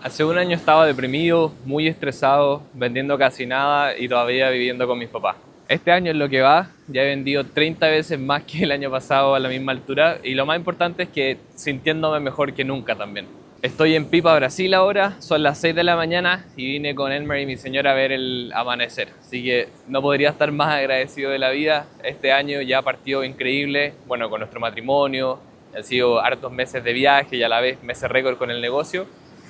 Hace un año estaba deprimido, muy estresado, vendiendo casi nada y todavía viviendo con mis papás. Este año en lo que va, ya he vendido 30 veces más que el año pasado a la misma altura y lo más importante es que sintiéndome mejor que nunca también. Estoy en Pipa, Brasil ahora, son las 6 de la mañana y vine con Elmer y mi señora a ver el amanecer. Así que no podría estar más agradecido de la vida. Este año ya partió increíble, bueno, con nuestro matrimonio, han sido hartos meses de viaje y a la vez meses récord con el negocio.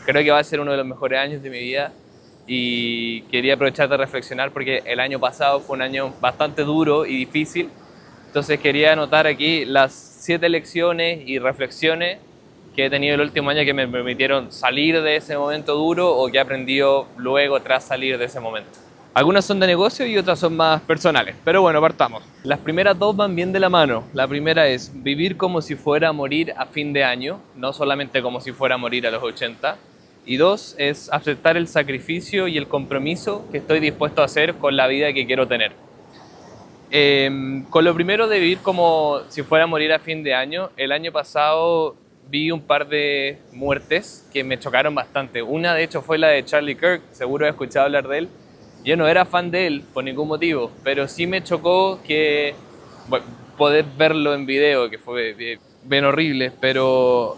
Creo que va a ser uno de los mejores años de mi vida y quería aprovechar de reflexionar porque el año pasado fue un año bastante duro y difícil. Entonces quería anotar aquí las 7 lecciones y reflexiones que he tenido el último año que me permitieron salir de ese momento duro o que he aprendido luego tras salir de ese momento. Algunas son de negocio y otras son más personales, pero bueno, partamos. Las primeras dos van bien de la mano. La primera es vivir como si fuera a morir a fin de año, no solamente como si fuera a morir a los 80. Y dos es aceptar el sacrificio y el compromiso que estoy dispuesto a hacer con la vida que quiero tener. Con lo primero de vivir como si fuera a morir a fin de año, el año pasado vi un par de muertes que me chocaron bastante. Una de hecho fue la de Charlie Kirk, seguro he escuchado hablar de él. Yo no era fan de él por ningún motivo, pero sí me chocó que bueno, poder verlo en video, que fue bien horrible, pero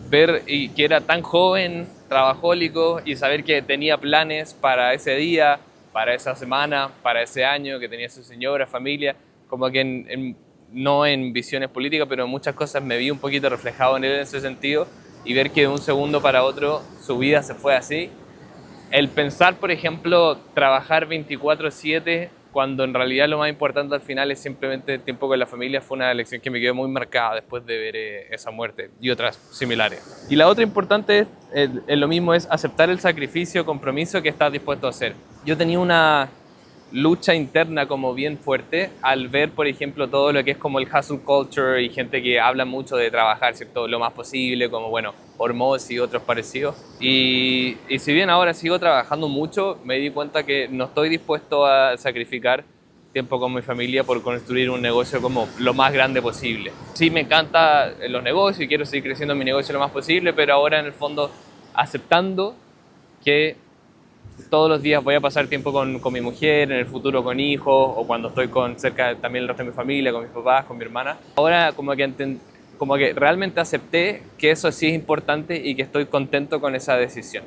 ver y que era tan joven, trabajólico y saber que tenía planes para ese día, para esa semana, para ese año, que tenía su señora, familia, como que no en visiones políticas, pero en muchas cosas me vi un poquito reflejado en él en ese sentido y ver que de un segundo para otro su vida se fue así. El pensar, por ejemplo, trabajar 24/7 cuando en realidad lo más importante al final es simplemente el tiempo con la familia fue una lección que me quedó muy marcada después de ver esa muerte y otras similares. Y la otra importante es lo mismo, es aceptar el sacrificio, compromiso que estás dispuesto a hacer. Yo tenía una lucha interna como bien fuerte al ver, por ejemplo, todo lo que es como el hustle culture y gente que habla mucho de trabajar, ¿cierto? Lo más posible, como, bueno, Hormoz y otros parecidos. Y si bien ahora sigo trabajando mucho, me di cuenta que no estoy dispuesto a sacrificar tiempo con mi familia por construir un negocio como lo más grande posible. Sí me encanta los negocios y quiero seguir creciendo mi negocio lo más posible, pero ahora en el fondo aceptando que todos los días voy a pasar tiempo con mi mujer, en el futuro con hijos, o cuando estoy con cerca también el resto de mi familia, con mis papás, con mi hermana. Ahora como que realmente acepté que eso sí es importante y que estoy contento con esa decisión.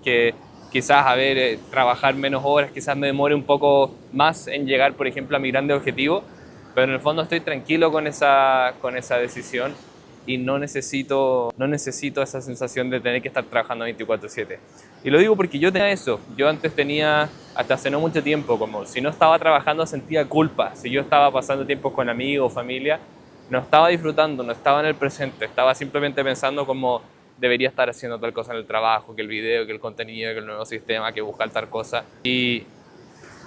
Que quizás, a ver, trabajar menos horas, quizás me demore un poco más en llegar, por ejemplo, a mi grande objetivo, pero en el fondo estoy tranquilo con esa decisión y no necesito esa sensación de tener que estar trabajando 24/7. Y lo digo porque yo tenía eso. Yo antes tenía, hasta hace no mucho tiempo, como si no estaba trabajando sentía culpa. Si yo estaba pasando tiempo con amigos, familia, no estaba disfrutando, no estaba en el presente. Estaba simplemente pensando como debería estar haciendo tal cosa en el trabajo, que el video, que el contenido, que el nuevo sistema, que buscar tal cosa. Y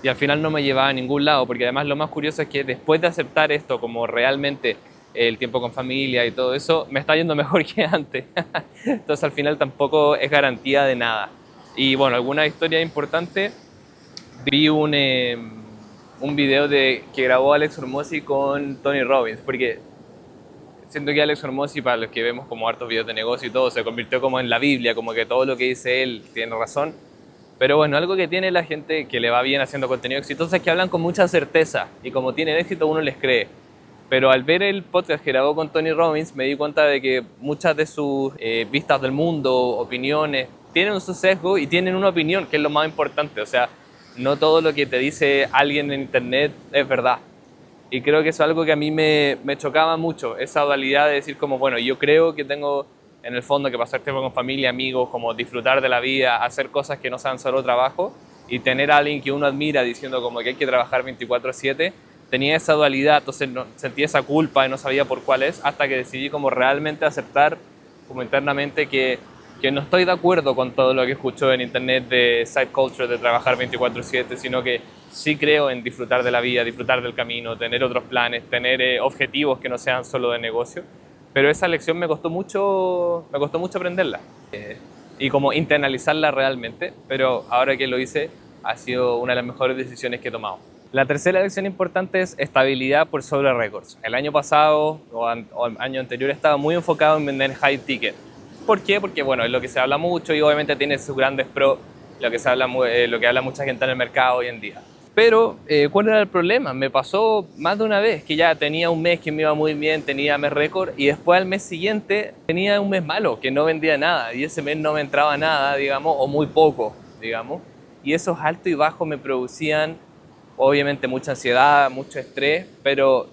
al final no me llevaba a ningún lado, porque además lo más curioso es que después de aceptar esto como realmente el tiempo con familia y todo eso, me está yendo mejor que antes. Entonces al final tampoco es garantía de nada. Y bueno, alguna historia importante, vi un video que grabó Alex Hormozzi con Tony Robbins, porque siento que Alex Hormozzi, para los que vemos como hartos videos de negocio y todo, se convirtió como en la Biblia, como que todo lo que dice él tiene razón. Pero bueno, algo que tiene la gente que le va bien haciendo contenido exitoso es que hablan con mucha certeza y como tienen éxito uno les cree. Pero al ver el podcast que grabó con Tony Robbins me di cuenta de que muchas de sus vistas del mundo, opiniones, tienen su sesgo y tienen una opinión, que es lo más importante. O sea, no todo lo que te dice alguien en internet es verdad. Y creo que eso es algo que a mí me chocaba mucho, esa dualidad de decir como, bueno, yo creo que tengo en el fondo que pasar tiempo con familia, amigos, como disfrutar de la vida, hacer cosas que no sean solo trabajo y tener a alguien que uno admira diciendo como que hay que trabajar 24/7, tenía esa dualidad, entonces no, sentía esa culpa y no sabía por cuál es, hasta que decidí como realmente aceptar como internamente que no estoy de acuerdo con todo lo que escucho en internet de side culture, de trabajar 24/7, sino que sí creo en disfrutar de la vida, disfrutar del camino, tener otros planes, tener objetivos que no sean solo de negocio. Pero esa lección me costó mucho aprenderla y como internalizarla realmente, pero ahora que lo hice ha sido una de las mejores decisiones que he tomado. La tercera lección importante es estabilidad por sobre récords. El año pasado o el año anterior estaba muy enfocado en vender high ticket. ¿Por qué? Porque bueno, es lo que se habla mucho y obviamente tiene sus grandes pros, lo que habla mucha gente en el mercado hoy en día. Pero, ¿cuál era el problema? Me pasó más de una vez que ya tenía un mes que me iba muy bien, tenía mes récord, y después al mes siguiente tenía un mes malo, que no vendía nada, y ese mes no me entraba nada, digamos, o muy poco, digamos. Y esos altos y bajos me producían, obviamente, mucha ansiedad, mucho estrés, pero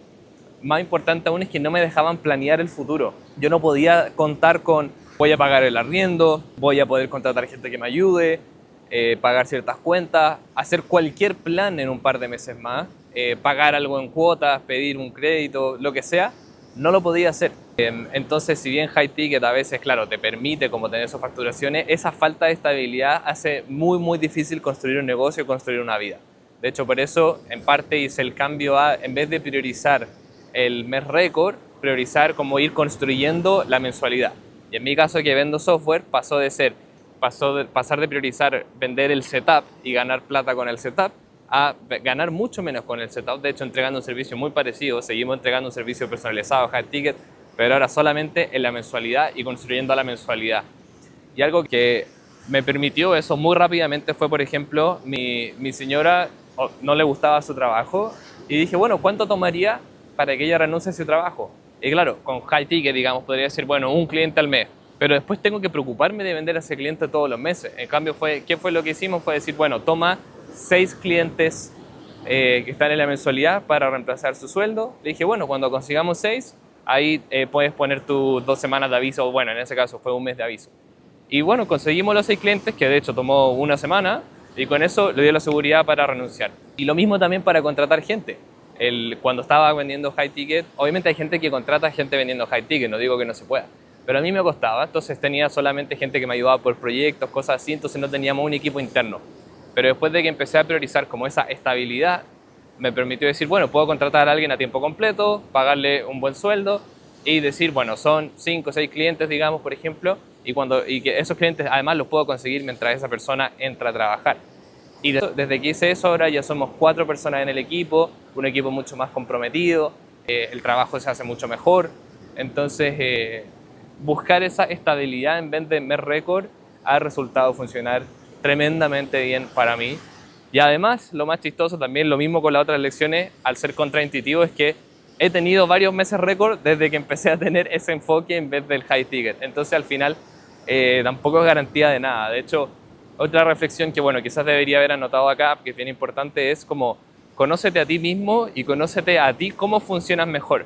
más importante aún es que no me dejaban planear el futuro. Yo no podía contar con, voy a pagar el arriendo, voy a poder contratar gente que me ayude, pagar ciertas cuentas, hacer cualquier plan en un par de meses más, pagar algo en cuotas, pedir un crédito, lo que sea, no lo podía hacer. Entonces, si bien High Ticket a veces, claro, te permite como tener esas facturaciones, esa falta de estabilidad hace muy, muy difícil construir un negocio y construir una vida. De hecho, por eso, en parte hice el cambio a, en vez de priorizar el mes récord, priorizar como ir construyendo la mensualidad. Y en mi caso, que vendo software, pasar de priorizar vender el setup y ganar plata con el setup a ganar mucho menos con el setup. De hecho, entregando un servicio muy parecido, seguimos entregando un servicio personalizado, High Ticket, pero ahora solamente en la mensualidad y construyendo la mensualidad. Y algo que me permitió eso muy rápidamente fue, por ejemplo, mi señora no le gustaba su trabajo y dije, bueno, ¿cuánto tomaría para que ella renuncie a su trabajo? Y claro, con High Ticket, digamos, podría decir, bueno, un cliente al mes, pero después tengo que preocuparme de vender a ese cliente todos los meses. En cambio, ¿qué fue lo que hicimos? Fue decir, bueno, toma 6 clientes que están en la mensualidad para reemplazar su sueldo. Le dije, bueno, cuando consigamos 6, ahí puedes poner tus 2 semanas de aviso, bueno, en ese caso fue un mes de aviso. Y bueno, conseguimos los 6 clientes, que de hecho tomó una semana, y con eso le dio la seguridad para renunciar. Y lo mismo también para contratar gente. Cuando estaba vendiendo High Ticket, obviamente hay gente que contrata gente vendiendo High Ticket, no digo que no se pueda, pero a mí me costaba, entonces tenía solamente gente que me ayudaba por proyectos, cosas así, entonces no teníamos un equipo interno. Pero después de que empecé a priorizar como esa estabilidad, me permitió decir, bueno, puedo contratar a alguien a tiempo completo, pagarle un buen sueldo y decir, bueno, son 5 o 6 clientes, digamos, por ejemplo, y que esos clientes además los puedo conseguir mientras esa persona entra a trabajar. Y desde que hice eso, ahora ya somos 4 personas en el equipo, un equipo mucho más comprometido, el trabajo se hace mucho mejor. Entonces, buscar esa estabilidad en vez de mes récord ha resultado funcionar tremendamente bien para mí. Y además, lo más chistoso también, lo mismo con las otras lecciones, al ser contraintuitivo, es que he tenido varios meses récord desde que empecé a tener ese enfoque en vez del High Ticket. Entonces, al final, tampoco es garantía de nada. De hecho, otra reflexión que, bueno, quizás debería haber anotado acá, que es bien importante, es como conócete a ti mismo y conócete a ti cómo funcionas mejor.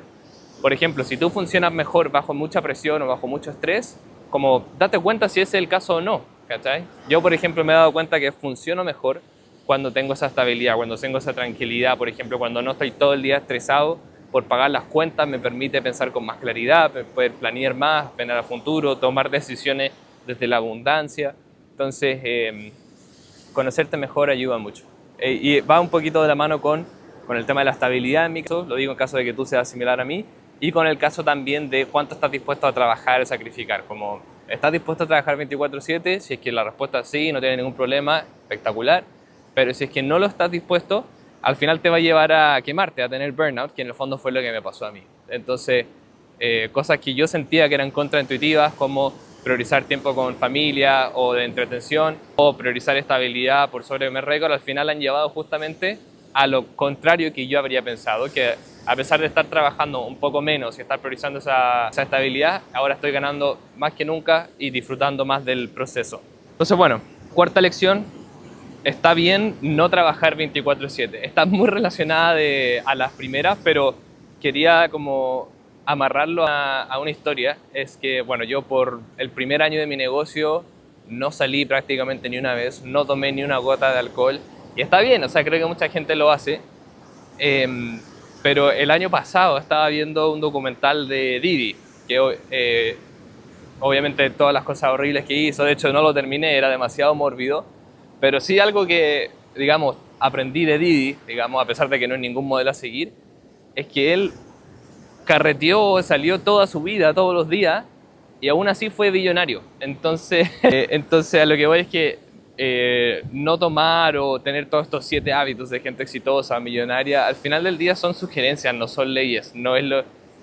Por ejemplo, si tú funcionas mejor bajo mucha presión o bajo mucho estrés, como date cuenta si ese es el caso o no, ¿cachai? Yo, por ejemplo, me he dado cuenta que funciono mejor cuando tengo esa estabilidad, cuando tengo esa tranquilidad, por ejemplo, cuando no estoy todo el día estresado por pagar las cuentas, me permite pensar con más claridad, poder planear más, planear a futuro, tomar decisiones desde la abundancia. Entonces, conocerte mejor ayuda mucho. Y va un poquito de la mano con el tema de la estabilidad en mi caso, lo digo en caso de que tú seas similar a mí, y con el caso también de cuánto estás dispuesto a trabajar, a sacrificar. Como, ¿estás dispuesto a trabajar 24/7? Si es que la respuesta es sí, no tiene ningún problema, espectacular. Pero si es que no lo estás dispuesto, al final te va a llevar a quemarte, a tener burnout, que en el fondo fue lo que me pasó a mí. Entonces, cosas que yo sentía que eran contraintuitivas, como priorizar tiempo con familia o de entretención, o priorizar estabilidad por sobre mi récord, al final han llevado justamente a lo contrario que yo habría pensado, que a pesar de estar trabajando un poco menos y estar priorizando esa estabilidad, ahora estoy ganando más que nunca y disfrutando más del proceso. Entonces, bueno, cuarta lección, está bien no trabajar 24/7. Está muy relacionada a las primeras, pero quería como amarrarlo a una historia. Es que, bueno, yo por el primer año de mi negocio no salí prácticamente ni una vez, no tomé ni una gota de alcohol. Y está bien, o sea, creo que mucha gente lo hace. Pero el año pasado estaba viendo un documental de Didi, que obviamente todas las cosas horribles que hizo, de hecho no lo terminé, era demasiado mórbido, pero sí algo que, digamos, aprendí de Didi, digamos, a pesar de que no es ningún modelo a seguir, es que él carreteó, salió toda su vida, todos los días, y aún así fue billonario. Entonces, entonces a lo que voy es que no tomar o tener todos estos 7 hábitos de gente exitosa, millonaria, al final del día son sugerencias, no son leyes, no es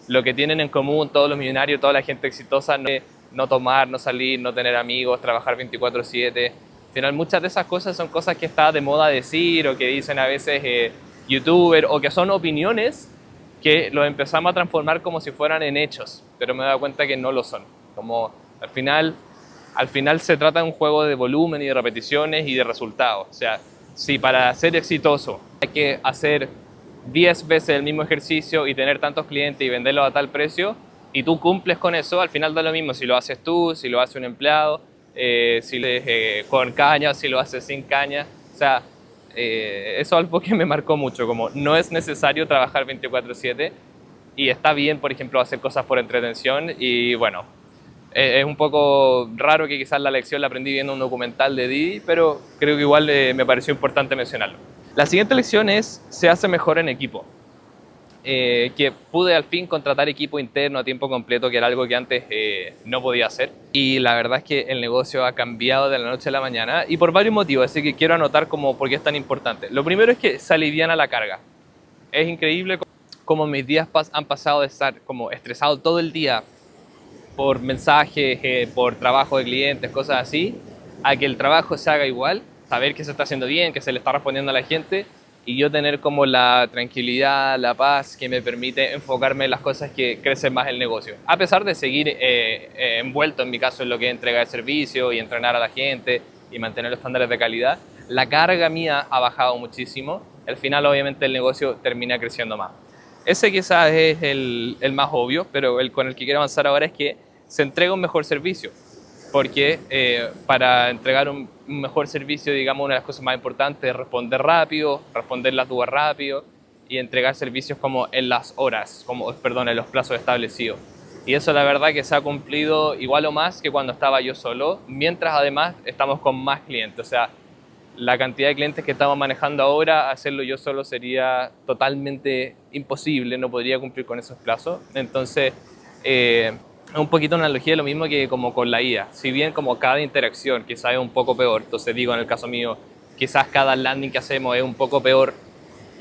lo que tienen en común todos los millonarios, toda la gente exitosa, no no tomar, no salir, no tener amigos, trabajar 24/7. Al final muchas de esas cosas son cosas que está de moda decir o que dicen a veces youtubers o que son opiniones que los empezamos a transformar como si fueran en hechos, pero me he dado cuenta que no lo son. Como al final se trata de un juego de volumen y de repeticiones y de resultados. O sea, si para ser exitoso hay que hacer 10 veces el mismo ejercicio y tener tantos clientes y venderlo a tal precio, y tú cumples con eso, al final da lo mismo si lo haces tú, si lo hace un empleado, si lo haces con caña, si lo haces sin caña. O sea, eso es algo que me marcó mucho, como no es necesario trabajar 24/7 y está bien, por ejemplo, hacer cosas por entretención y bueno, es un poco raro que quizás la lección la aprendí viendo un documental de Didi, pero creo que igual me pareció importante mencionarlo. La siguiente lección es, se hace mejor en equipo. Que pude al fin contratar equipo interno a tiempo completo, que era algo que antes no podía hacer. Y la verdad es que el negocio ha cambiado de la noche a la mañana y por varios motivos, así que quiero anotar como por qué es tan importante. Lo primero es que se aliviana la carga. Es increíble como mis días han pasado de estar como estresado todo el día por mensajes, por trabajo de clientes, cosas así, a que el trabajo se haga igual, saber que se está haciendo bien, que se le está respondiendo a la gente y yo tener como la tranquilidad, la paz que me permite enfocarme en las cosas que crecen más el negocio. A pesar de seguir envuelto en mi caso en lo que es entregar servicio y entrenar a la gente y mantener los estándares de calidad, la carga mía ha bajado muchísimo. Al final obviamente el negocio termina creciendo más. Ese quizás es el más obvio, pero el con el que quiero avanzar ahora es que se entrega un mejor servicio. Porque para entregar un mejor servicio, digamos, una de las cosas más importantes es responder rápido, responder las dudas rápido y entregar servicios como en las horas, en los plazos establecidos. Y eso la verdad que se ha cumplido igual o más que cuando estaba yo solo, mientras además estamos con más clientes. O sea, la cantidad de clientes que estamos manejando ahora, hacerlo yo solo sería totalmente imposible, no podría cumplir con esos plazos. Entonces, un poquito una analogía de lo mismo que como con la IA. Si bien como cada interacción quizás es un poco peor, entonces digo en el caso mío, quizás cada landing que hacemos es un poco peor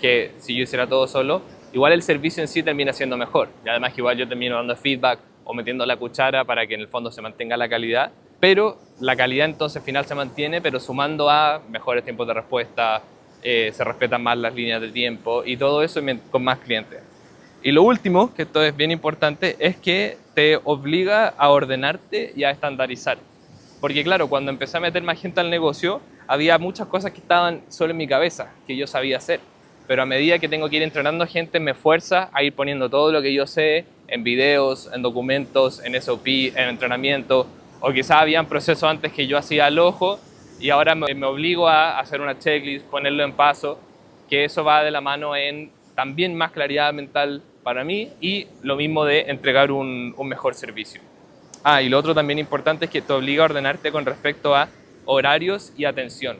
que si yo hiciera todo solo, igual el servicio en sí termina siendo mejor. Y además que igual yo termino dando feedback o metiendo la cuchara para que en el fondo se mantenga la calidad, pero la calidad entonces final se mantiene, pero sumando a mejores tiempos de respuesta, se respetan más las líneas de tiempo y todo eso con más clientes. Y lo último, que esto es bien importante, es que te obliga a ordenarte y a estandarizar. Porque claro, cuando empecé a meter más gente al negocio, había muchas cosas que estaban solo en mi cabeza, que yo sabía hacer. Pero a medida que tengo que ir entrenando gente, me fuerza a ir poniendo todo lo que yo sé en videos, en documentos, en SOP, en entrenamiento. O quizás habían procesos antes que yo hacía al ojo y ahora me obligo a hacer una checklist, ponerlo en paso, que eso va de la mano en también más claridad mental para mí y lo mismo de entregar un mejor servicio. Y lo otro también importante es que te obliga a ordenarte con respecto a horarios y atención.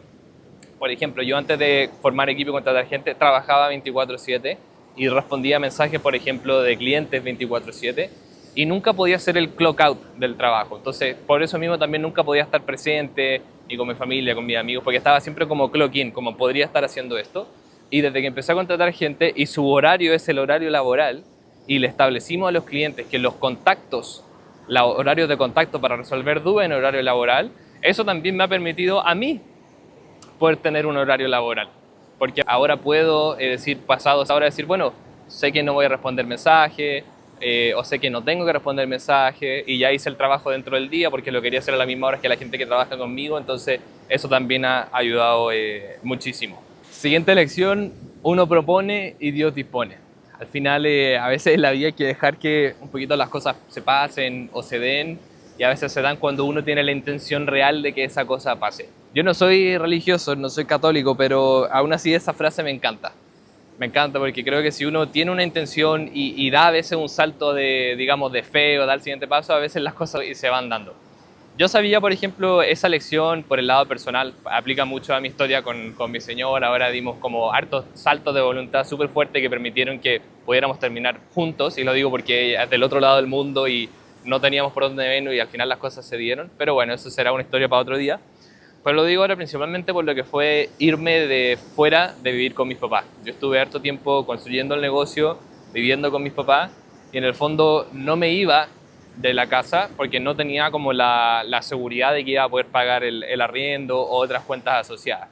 Por ejemplo, yo antes de formar equipo y contratar gente trabajaba 24/7 y respondía mensajes, por ejemplo, de clientes 24/7 y nunca podía hacer el clock out del trabajo. Entonces, por eso mismo también nunca podía estar presente ni con mi familia, con mis amigos, porque estaba siempre como clock in, como podría estar haciendo esto. Y desde que empecé a contratar gente y su horario es el horario laboral y le establecimos a los clientes que los contactos, los horarios de contacto para resolver dudas en horario laboral, eso también me ha permitido a mí poder tener un horario laboral. Porque ahora puedo decir, pasados ahora decir, bueno, sé que no voy a responder mensajes o sé que no tengo que responder mensajes y ya hice el trabajo dentro del día porque lo quería hacer a la misma hora que la gente que trabaja conmigo, entonces eso también ha ayudado muchísimo. Siguiente lección, uno propone y Dios dispone. Al final a veces en la vida hay que dejar que un poquito las cosas se pasen o se den y a veces se dan cuando uno tiene la intención real de que esa cosa pase. Yo no soy religioso, no soy católico, pero aún así esa frase me encanta. Me encanta porque creo que si uno tiene una intención y da a veces un salto de, digamos, de fe o da el siguiente paso, a veces las cosas se van dando. Yo sabía, por ejemplo, esa lección por el lado personal, aplica mucho a mi historia con mi señor, ahora dimos como hartos saltos de voluntad súper fuertes que permitieron que pudiéramos terminar juntos, y lo digo porque es del otro lado del mundo y no teníamos por dónde vernos y al final las cosas se dieron, pero bueno, eso será una historia para otro día. Pero lo digo ahora principalmente por lo que fue irme de fuera de vivir con mis papás. Yo estuve harto tiempo construyendo el negocio, viviendo con mis papás, y en el fondo no me iba de la casa porque no tenía como la seguridad de que iba a poder pagar el arriendo o otras cuentas asociadas.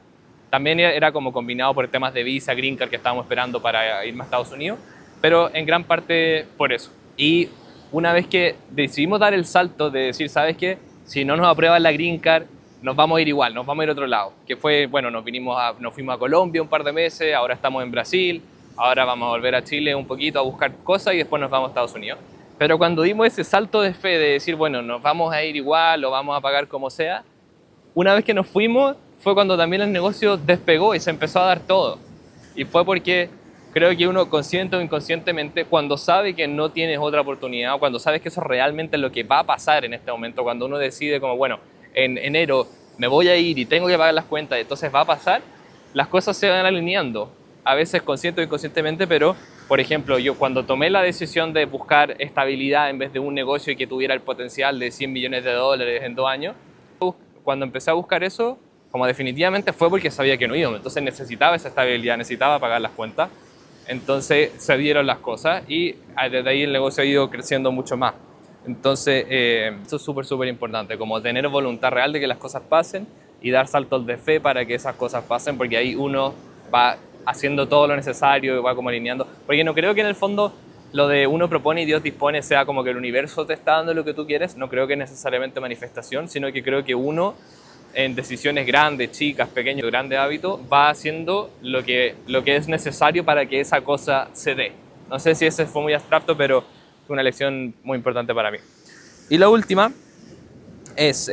También era como combinado por temas de visa, green card que estábamos esperando para irme a Estados Unidos, pero en gran parte por eso. Y una vez que decidimos dar el salto de decir, ¿sabes qué? Si no nos aprueban la green card, nos vamos a ir igual, nos vamos a ir a otro lado. Que fue, bueno, nos fuimos a Colombia un par de meses, ahora estamos en Brasil, ahora vamos a volver a Chile un poquito a buscar cosas y después nos vamos a Estados Unidos. Pero cuando dimos ese salto de fe de decir, bueno, nos vamos a ir igual o vamos a pagar como sea, una vez que nos fuimos fue cuando también el negocio despegó y se empezó a dar todo. Y fue porque creo que uno consciente o inconscientemente, cuando sabe que no tienes otra oportunidad o cuando sabes que eso realmente es lo que va a pasar en este momento, cuando uno decide como, bueno, en enero me voy a ir y tengo que pagar las cuentas, entonces va a pasar, las cosas se van alineando. A veces consciente o inconscientemente, pero por ejemplo, yo cuando tomé la decisión de buscar estabilidad en vez de un negocio que tuviera el potencial de $100 millones en 2 años, cuando empecé a buscar eso, como definitivamente fue porque sabía que no iba, entonces necesitaba esa estabilidad, necesitaba pagar las cuentas, entonces se dieron las cosas y desde ahí el negocio ha ido creciendo mucho más. Entonces, eso es súper importante, como tener voluntad real de que las cosas pasen y dar saltos de fe para que esas cosas pasen, porque ahí uno va haciendo todo lo necesario y va como alineando. Porque no creo que en el fondo lo de uno propone y Dios dispone sea como que el universo te está dando lo que tú quieres, no creo que necesariamente manifestación, sino que creo que uno en decisiones grandes, chicas, pequeños, grandes hábitos, va haciendo lo que es necesario para que esa cosa se dé. No sé si ese fue muy abstracto, pero fue una lección muy importante para mí. Y la última es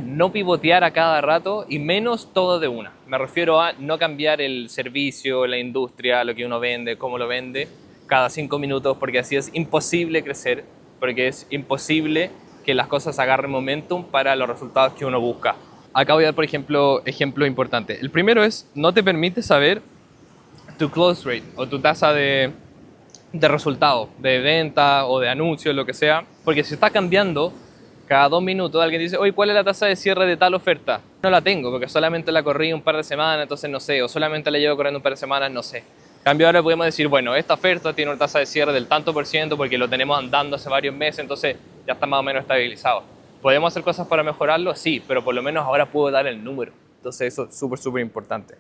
no pivotear a cada rato y menos todo de una. Me refiero a no cambiar el servicio, la industria, lo que uno vende, cómo lo vende, cada 5 minutos, porque así es imposible crecer, porque es imposible que las cosas agarren momentum para los resultados que uno busca. Acá voy a dar, por ejemplo, ejemplos importantes. El primero es, no te permite saber tu close rate o tu tasa de resultado, de venta o de anuncio, lo que sea, porque si está cambiando cada 2 minutos, alguien dice, oye, ¿cuál es la tasa de cierre de tal oferta? No la tengo, porque solamente la corrí un par de semanas, entonces no sé, o solamente la llevo corriendo un par de semanas, no sé. En cambio ahora podemos decir, bueno, esta oferta tiene una tasa de cierre del tanto por ciento porque lo tenemos andando hace varios meses, entonces ya está más o menos estabilizado. ¿Podemos hacer cosas para mejorarlo? Sí, pero por lo menos ahora puedo dar el número. Entonces eso es súper importante.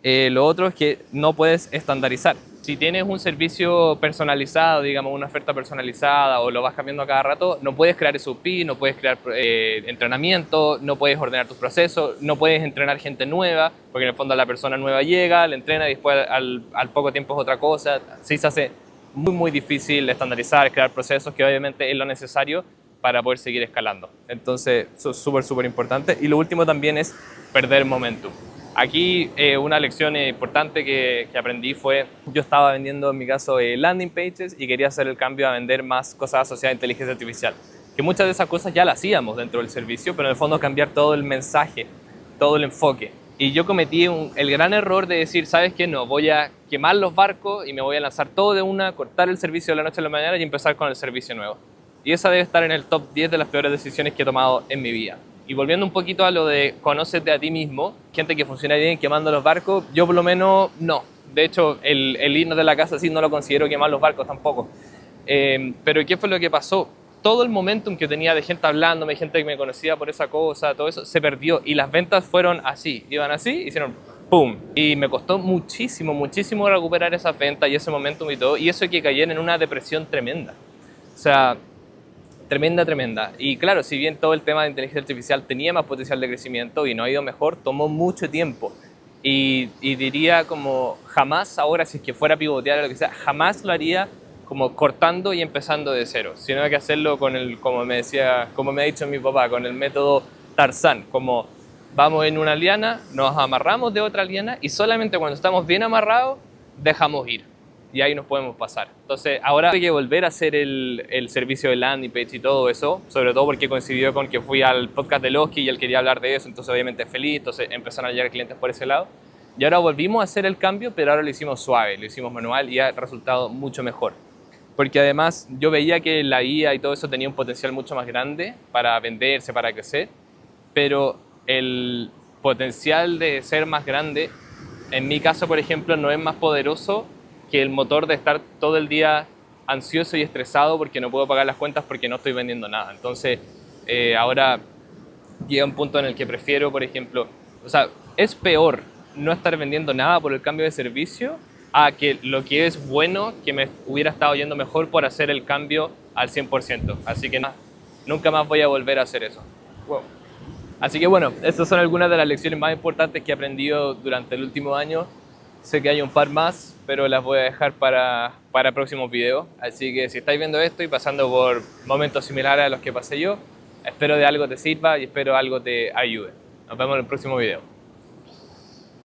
Lo otro es que no puedes estandarizar. Si tienes un servicio personalizado, digamos una oferta personalizada o lo vas cambiando a cada rato, no puedes crear SOP, no puedes crear entrenamiento, no puedes ordenar tus procesos, no puedes entrenar gente nueva, porque en el fondo la persona nueva llega, le entrena y después al poco tiempo es otra cosa. Sí se hace muy difícil estandarizar, crear procesos, que obviamente es lo necesario para poder seguir escalando. Entonces eso es súper importante. Y lo último también es perder momentum. Aquí una lección importante que aprendí fue, yo estaba vendiendo en mi caso landing pages y quería hacer el cambio a vender más cosas asociadas a inteligencia artificial. Que muchas de esas cosas ya las hacíamos dentro del servicio, pero en el fondo cambiar todo el mensaje, todo el enfoque. Y yo cometí el gran error de decir, ¿sabes qué? No, voy a quemar los barcos y me voy a lanzar todo de una, cortar el servicio de la noche a la mañana y empezar con el servicio nuevo. Y esa debe estar en el top 10 de las peores decisiones que he tomado en mi vida. Y volviendo un poquito a lo de conócete a ti mismo, gente que funciona bien quemando los barcos, yo por lo menos no. De hecho, el irnos de la casa sí no lo considero quemar los barcos tampoco. Pero ¿qué fue lo que pasó? Todo el momentum que tenía de gente hablándome, gente que me conocía por esa cosa, todo eso, se perdió. Y las ventas fueron así, iban así, hicieron ¡pum! Y me costó muchísimo recuperar esas ventas y ese momentum y todo. Y eso que caí en una depresión tremenda. O sea, tremenda. Y claro, si bien todo el tema de inteligencia artificial tenía más potencial de crecimiento y no ha ido mejor, tomó mucho tiempo. Y diría como jamás ahora, si es que fuera a pivotear o lo que sea, jamás lo haría como cortando y empezando de cero, sino que hacerlo con como me ha dicho mi papá, con el método Tarzán, como vamos en una liana, nos amarramos de otra liana y solamente cuando estamos bien amarrados, dejamos ir. Y ahí nos podemos pasar. Entonces ahora hay que volver a hacer el servicio de landing page y todo eso, sobre todo porque coincidió con que fui al podcast de Loki y él quería hablar de eso, entonces obviamente feliz, entonces empezaron a llegar clientes por ese lado. Y ahora volvimos a hacer el cambio, pero ahora lo hicimos suave, lo hicimos manual y ha resultado mucho mejor. Porque además yo veía que la IA y todo eso tenía un potencial mucho más grande para venderse, para crecer, pero el potencial de ser más grande, en mi caso por ejemplo, no es más poderoso que el motor de estar todo el día ansioso y estresado porque no puedo pagar las cuentas porque no estoy vendiendo nada. Entonces, ahora llega un punto en el que prefiero, por ejemplo, o sea, es peor no estar vendiendo nada por el cambio de servicio a que lo que es bueno, que me hubiera estado yendo mejor por hacer el cambio al 100%. Así que nunca más voy a volver a hacer eso. Wow. Así que bueno, estas son algunas de las lecciones más importantes que he aprendido durante el último año. Sé que hay un par más, pero las voy a dejar para próximos videos. Así que si estáis viendo esto y pasando por momentos similares a los que pasé yo, espero de algo te sirva y espero algo te ayude. Nos vemos en el próximo video.